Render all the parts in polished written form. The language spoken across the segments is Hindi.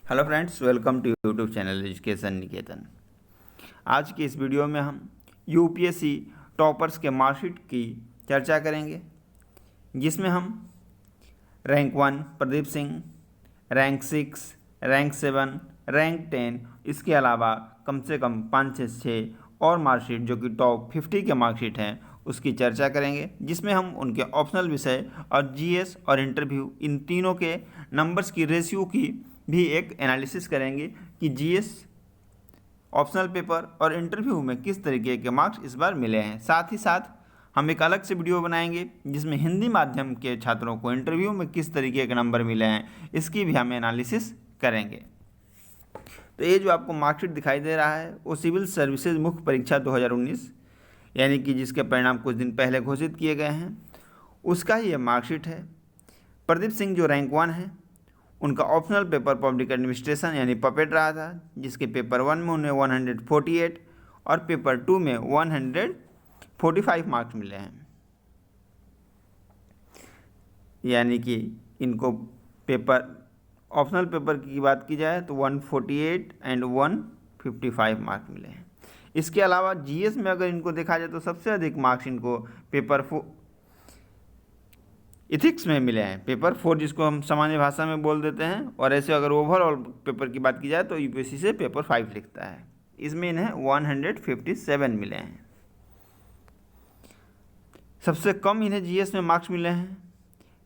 Hello friends, welcome to YouTube channel education Niketan. आज की इस वीडियो में हम यूपीएससी टॉपर्स के मार्कशीट की चर्चा करेंगे, जिसमें हम rank 1 Pradeep Singh, rank 6, rank 7, rank 10, इसके अलावा कम से कम 5 से 6 और मार्कशीट जो कि टॉप 50 के मार्कशीट हैं उसकी चर्चा करेंगे, जिसमें हम उनके ऑप्शनल विषय और जीएस और इंटरव्यू इन तीनों के नंबर्स की रेशियो की भी एक एनालिसिस करेंगे कि जीएस ऑप्शनल पेपर और इंटरव्यू में किस तरीके के मार्क्स इस बार मिले हैं। साथ ही साथ हम एक अलग से वीडियो बनाएंगे जिसमें हिंदी माध्यम के छात्रों को इंटरव्यू में किस तरीके के नंबर मिले हैं, इसकी भी हम एनालिसिस करेंगे। तो ये जो आपको मार्कशीट दिखाई दे रहा है वो सिविल सर्विसेज मुख्य परीक्षा 2019 यानी कि जिसके परिणाम कुछ दिन पहले घोषित किए गए हैं, उसका ही ये मार्कशीट है। प्रदीप सिंह जो रैंक 1 है, उनका ऑप्शनल पेपर पब्लिक एडमिनिस्ट्रेशन यानी पपेट रहा था, जिसके पेपर 1 में उन्हें 148 और पेपर 2 में 145 मार्क्स मिले हैं। यानी कि इनको पेपर ऑप्शनल पेपर की बात की जाए तो 148 एंड 155 मार्क्स मिले हैं। इसके अलावा जीएस में अगर इनको देखा जाए तो सबसे अधिक मार्क्स इनको पेपर इथिक्स में मिले हैं, पेपर 4 जिसको हम सामान्य भाषा में बोल देते हैं। और ऐसे अगर ओवरऑल पेपर की बात की जाए तो यूपीएससी से पेपर 5 लिखता है, इसमें इन्हें 157 मिले हैं। सबसे कम इन्हें जीएस में मार्क्स मिले हैं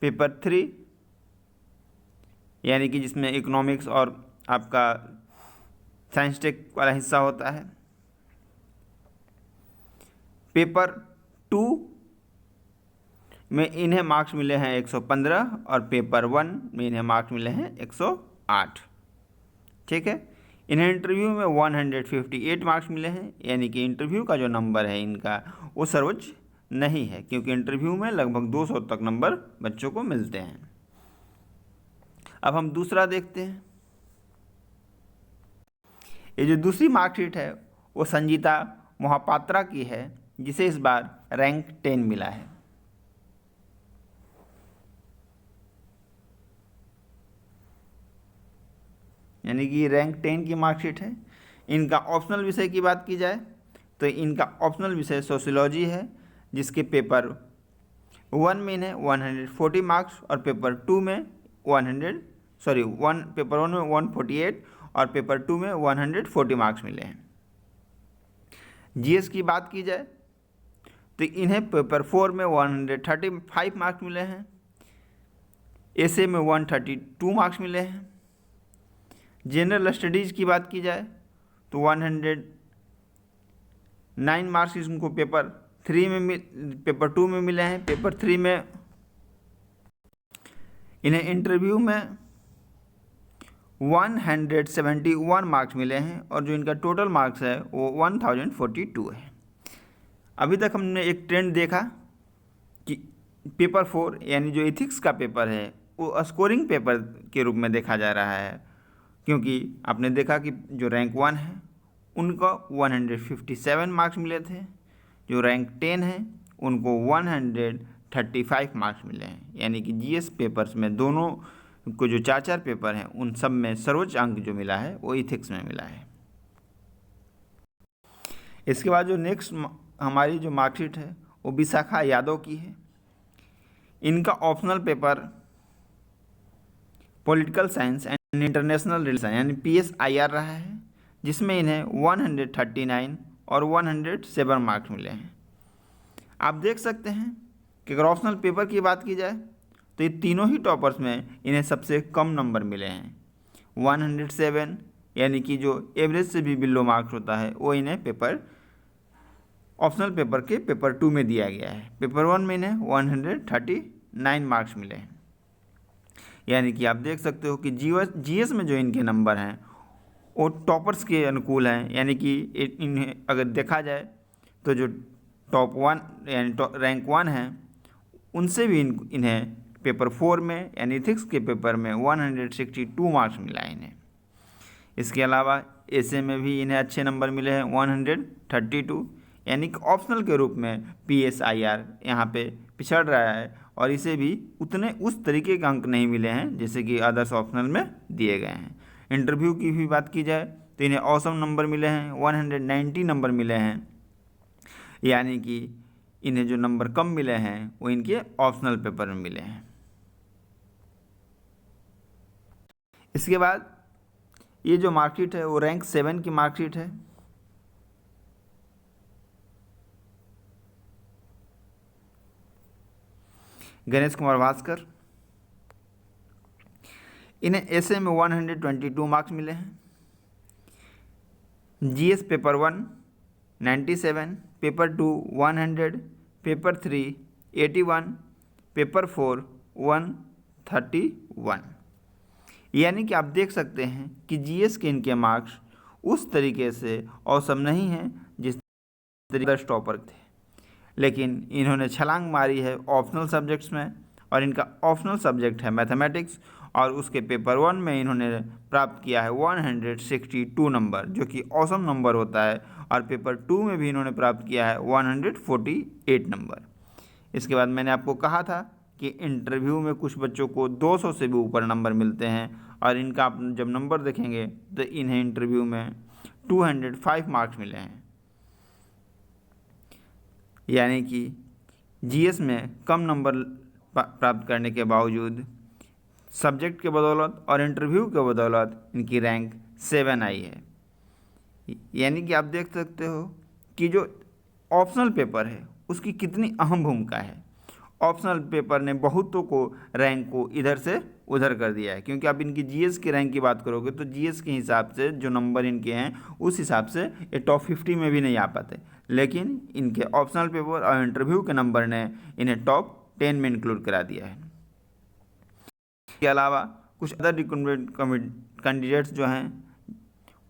पेपर 3 यानी कि जिसमें इकोनॉमिक्स और आपका साइंस टेक वाला हिस्सा होता है। पेपर 2 में इन्हें मार्क्स मिले हैं 115 और पेपर 1 में इन्हें मार्क्स मिले हैं 108। ठीक है, इन्हें इंटरव्यू में 158 मार्क्स मिले हैं, यानी कि इंटरव्यू का जो नंबर है इनका वो सर्वोच्च नहीं है, क्योंकि इंटरव्यू में लगभग 200 तक नंबर बच्चों को मिलते हैं। अब हम दूसरा देखते हैं। ये जो दूसरी मार्कशीट है वो संजीता मोहापात्रा की है, जिसे इस बार रैंक 10 मिला है। यानी कि रैंक 10 की मार्कशीट है। इनका ऑप्शनल विषय की बात की जाए तो इनका ऑप्शनल विषय सोशियोलॉजी है, जिसके पेपर 1 में इन्हें 140 मार्क्स और पेपर 2 में पेपर 1 में 148 और पेपर 2 में 140 मार्क्स मिले हैं। जीएस की बात की जाए तो इन्हें पेपर 4 में 135 मार्क्स मिले हैं, एसे में 132 मार्क्स मिले हैं। जनरल स्टडीज़ की बात की जाए तो 109 मार्क्स इनको पेपर 2 में मिले हैं। पेपर 3 में इन्हें इंटरव्यू में 171 मार्क्स मिले हैं और जो इनका टोटल मार्क्स है वो 1042 है। अभी तक हमने एक ट्रेंड देखा कि पेपर 4 यानी जो एथिक्स का पेपर है वो स्कोरिंग पेपर के रूप में देखा जा रहा है, क्योंकि आपने देखा कि जो रैंक 1 है उनको 157 मार्क्स मिले थे, जो रैंक 10 है उनको 135 मार्क्स मिले हैं। यानी कि जीएस पेपर्स में दोनों को जो 4 पेपर हैं उन सब में सर्वोच्च अंक जो मिला है वो इथिक्स में मिला है। इसके बाद जो नेक्स्ट हमारी जो मार्कशीट है वो विशाखा यादव की है। इनका optional paper political science and international relation यानी PSIR रहा है, जिसमें इन्हें 139 और 107 मार्क्स मिले हैं। आप देख सकते हैं कि अगर ऑप्शनल पेपर की बात की जाए तो ये तीनों ही टॉपर्स में इन्हें सबसे कम नंबर मिले हैं। 107 यानी कि जो एवरेज से भी बिलो मार्क्स होता है वो इन्हें पेपर ऑप्शनल पेपर के पेपर 2 में दिया गया है। पेपर 1 में इन्हें 139 मार्क्स मिले हैं। यानी कि आप देख सकते हो कि जीएस में जो इनके नंबर हैं वो टॉपर्स के अनुकूल हैं। यानी कि इन्हें अगर देखा जाए तो जो टॉप 1 यानी रैंक 1 है उनसे भी इन्हें पेपर 4 में यानी इथिक्स के पेपर में 162 मार्क्स मिला है इन्हें। इसके अलावा एसे में भी इन्हें अच्छे नंबर मिले हैं 132, यानी कि ऑप्शनल के रूप में PSIR यहाँ पे पिछड़ रहा है और इसे भी उस तरीके के अंक नहीं मिले हैं जैसे कि अदर्स ऑप्शनल में दिए गए हैं। इंटरव्यू की भी बात की जाए तो इन्हें औसम नंबर मिले हैं, 190 नंबर मिले हैं, यानी कि इन्हें जो नंबर कम मिले हैं वो इनके ऑप्शनल पेपर में मिले हैं। इसके बाद ये जो मार्कशीट है वो रैंक 7 की मार्कशीट है। गणेश कुमार भास्कर, इन्हें एसए में 122 मार्क्स मिले हैं। GS paper 1 97, paper 2 100, paper 3 81, paper 4 131। यानी कि आप देख सकते हैं कि जीएस के इनके मार्क्स उस तरीके से औसम नहीं हैं जिस तरीके से टॉपर थे, लेकिन इन्होंने छलांग मारी है ऑप्शनल सब्जेक्ट्स में, और इनका ऑप्शनल सब्जेक्ट है मैथमेटिक्स, और उसके पेपर 1 में इन्होंने प्राप्त किया है 162 नंबर, जो कि औसम नंबर होता है, और पेपर 2 में भी इन्होंने प्राप्त किया है 148 नंबर। इसके बाद मैंने आपको कहा था कि इंटरव्यू में कुछ बच्चों को 200 से भी ऊपर नंबर मिलते हैं, और इनका आप जब नंबर देखेंगे तो इन्हें इंटरव्यू में 205 मार्क्स मिले हैं। यानी कि जीएस में कम नंबर प्राप्त करने के बावजूद सब्जेक्ट के बदौलत और इंटरव्यू के बदौलत इनकी रैंक 7 आई है। यानी कि आप देख सकते हो कि जो ऑप्शनल पेपर है उसकी कितनी अहम भूमिका है। ऑप्शनल पेपर ने बहुतों को रैंक को इधर से उधर कर दिया है, क्योंकि आप इनकी जीएस की रैंक की बात करोगे तो जीएस के हिसाब से जो नंबर इनके हैं उस हिसाब से ये टॉप 50 में भी नहीं आ पाते, लेकिन इनके ऑप्शनल पेपर और इंटरव्यू के नंबर ने इन्हें टॉप 10 में इंक्लूड करा दिया है। इसके अलावा कुछ अदर रिक्रूटमेंट कैंडिडेट्स जो हैं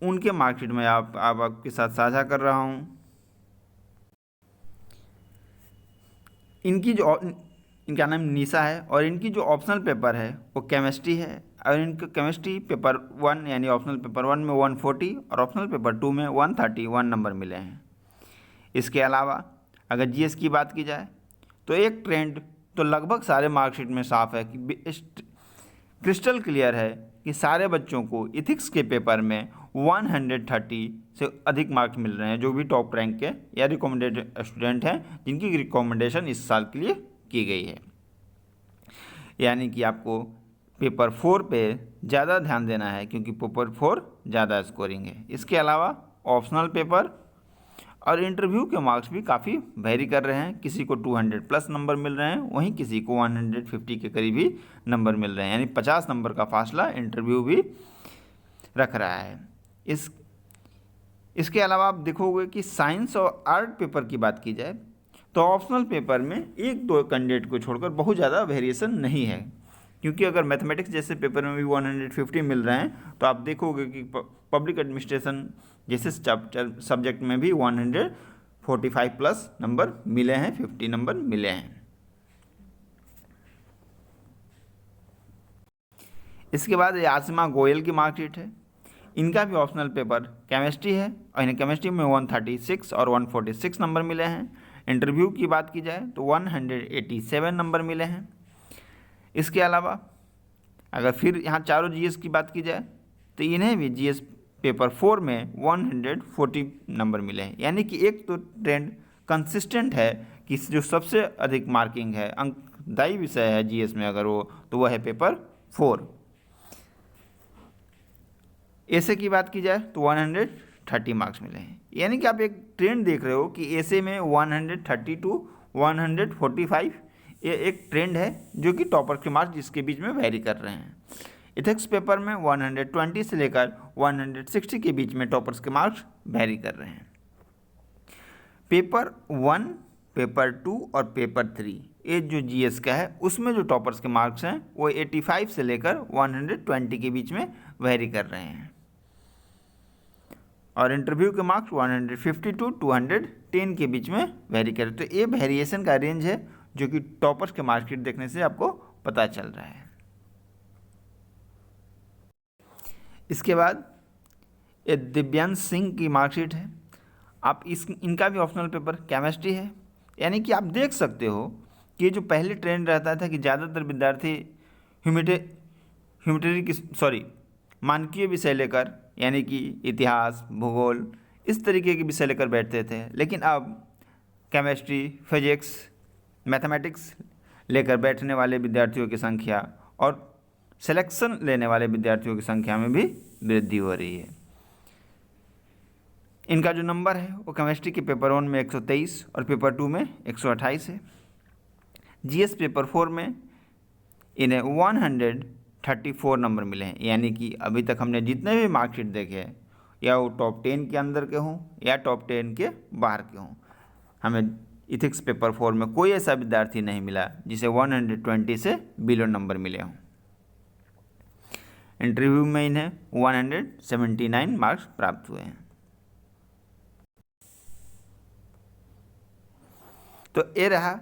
उनके मार्कशीट में आपके साथ साझा कर रहा हूँ। इनका नाम निशा है, और इनकी जो ऑप्शनल पेपर है वो केमिस्ट्री है, और इनका केमिस्ट्री पेपर 1 यानी ऑप्शनल पेपर 1 में 140 और ऑप्शनल पेपर 2 में 131 नंबर मिले हैं। इसके अलावा अगर जीएस की बात की जाए तो एक ट्रेंड तो लगभग सारे मार्कशीट में साफ है कि क्रिस्टल क्लियर है कि सारे बच्चों को इथिक्स के पेपर में 130 से अधिक मार्क्स मिल रहे हैं, जो भी टॉप रैंक के या रिकमेंडेड स्टूडेंट हैं जिनकी रिकमेंडेशन इस साल के लिए की गई है। यानी कि आपको पेपर 4 पे ज़्यादा ध्यान देना है, क्योंकि पेपर 4 ज़्यादा स्कोरिंग है। इसके अलावा ऑप्शनल पेपर और इंटरव्यू के मार्क्स भी काफ़ी वेरी कर रहे हैं, किसी को 200 प्लस नंबर मिल रहे हैं, वहीं किसी को 150 के करीब ही नंबर मिल रहे हैं, यानी 50 नंबर का फासला इंटरव्यू भी रख रहा है। इसके अलावा आप देखोगे कि साइंस और आर्ट पेपर की बात की जाए तो ऑप्शनल पेपर में 1-2 कैंडिडेट को छोड़कर बहुत ज़्यादा वेरिएशन नहीं है, क्योंकि अगर मैथमेटिक्स जैसे पेपर में भी 150 मिल रहे हैं तो आप देखोगे कि पब्लिक एडमिनिस्ट्रेशन जैसे सब्जेक्ट में भी 145 प्लस नंबर मिले हैं, 50 नंबर मिले हैं। इसके बाद ये आसिमा गोयल की मार्कशीट है। इनका भी ऑप्शनल पेपर केमिस्ट्री है, और इन्हें केमिस्ट्री में 136 और 146 नंबर मिले हैं। इंटरव्यू की बात की जाए तो 187 नंबर मिले हैं। इसके अलावा अगर फिर यहाँ चारों जीएस की बात की जाए तो इन्हें भी जीएस पेपर 4 में 140 नंबर मिले हैं। यानी कि एक तो ट्रेंड कंसिस्टेंट है कि जो सबसे अधिक मार्किंग है, अंकदायी विषय है जीएस में अगर वो, तो वह है पेपर 4। एसे की बात की जाए तो 130 मार्क्स मिले हैं। यानी कि आप एक ट्रेंड देख रहे हो कि एसे में 130 टू 145 ये एक ट्रेंड है, जो कि टॉपर के मार्क्स जिसके बीच में वेरी कर रहे हैं। इथिक्स पेपर में 120 से लेकर 160 के बीच में टॉपर्स के मार्क्स वेरी कर रहे हैं। पेपर 1, पेपर 2 और पेपर 3 ये जो जीएस का है उसमें जो टॉपर्स के मार्क्स हैं वो 85 से लेकर 120 के बीच में वेरी कर रहे हैं, और इंटरव्यू के मार्क्स 150 टू 210 के बीच में वेरी कर रहे हैं। तो ये वेरिएशन का रेंज है जो कि टॉपर्स के मार्कशीट देखने से आपको पता चल रहा है। इसके बाद ये दिव्यांश सिंह की मार्कशीट है। आप इनका भी ऑप्शनल पेपर केमिस्ट्री है। यानी कि आप देख सकते हो कि जो पहले ट्रेंड रहता था कि ज़्यादातर विद्यार्थी मानकीय विषय लेकर, यानी कि इतिहास, भूगोल, इस तरीके के विषय लेकर बैठते थे, लेकिन अब केमिस्ट्री, फिजिक्स, मैथमेटिक्स लेकर बैठने वाले विद्यार्थियों की संख्या और सिलेक्शन लेने वाले विद्यार्थियों की संख्या में भी वृद्धि हो रही है। इनका जो नंबर है वो केमिस्ट्री के पेपर 1 में 123 और पेपर 2 में 128 है। जीएस पेपर 4 में इन्हें 134 नंबर मिले हैं, यानी कि अभी तक हमने जितने भी मार्कशीट देखे हैं, या वो टॉप 10 के अंदर के हों या टॉप 10 के बाहर के हों, हमें इथिक्स पेपर 4 में कोई ऐसा विद्यार्थी नहीं मिला जिसे 120 से बिलो नंबर मिले हों। इंटरव्यू में इन्हें 179 मार्क्स प्राप्त हुए हैं। तो ये रहा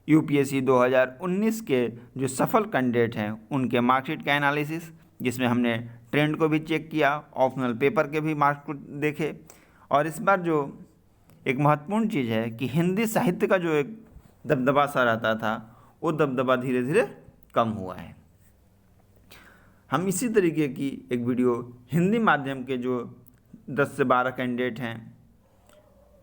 यूपीएससी 2019 के जो सफल कैंडिडेट हैं उनके मार्कशीट का एनालिसिस, जिसमें हमने ट्रेंड को भी चेक किया, ऑप्शनल पेपर के भी मार्क्स को देखे, और इस बार जो एक महत्वपूर्ण चीज़ है कि हिंदी साहित्य का जो एक दबदबा सा रहता था वो दबदबा धीरे धीरे कम हुआ है। हम इसी तरीके की एक वीडियो हिंदी माध्यम के जो 10 से 12 कैंडिडेट हैं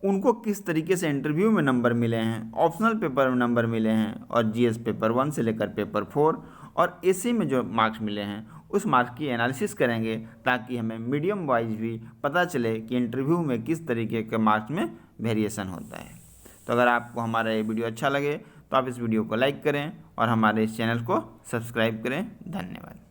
उनको किस तरीके से इंटरव्यू में नंबर मिले हैं, ऑप्शनल पेपर में नंबर मिले हैं, और जीएस पेपर 1 से लेकर पेपर 4 और एसी में जो मार्क्स मिले हैं उस मार्क्स की एनालिसिस करेंगे, ताकि हमें मीडियम वाइज भी पता चले कि इंटरव्यू में किस तरीके के मार्क्स में वेरिएशन होता है। तो अगर आपको हमारा ये वीडियो अच्छा लगे तो आप इस वीडियो को लाइक करें और हमारे इस चैनल को सब्सक्राइब करें। धन्यवाद।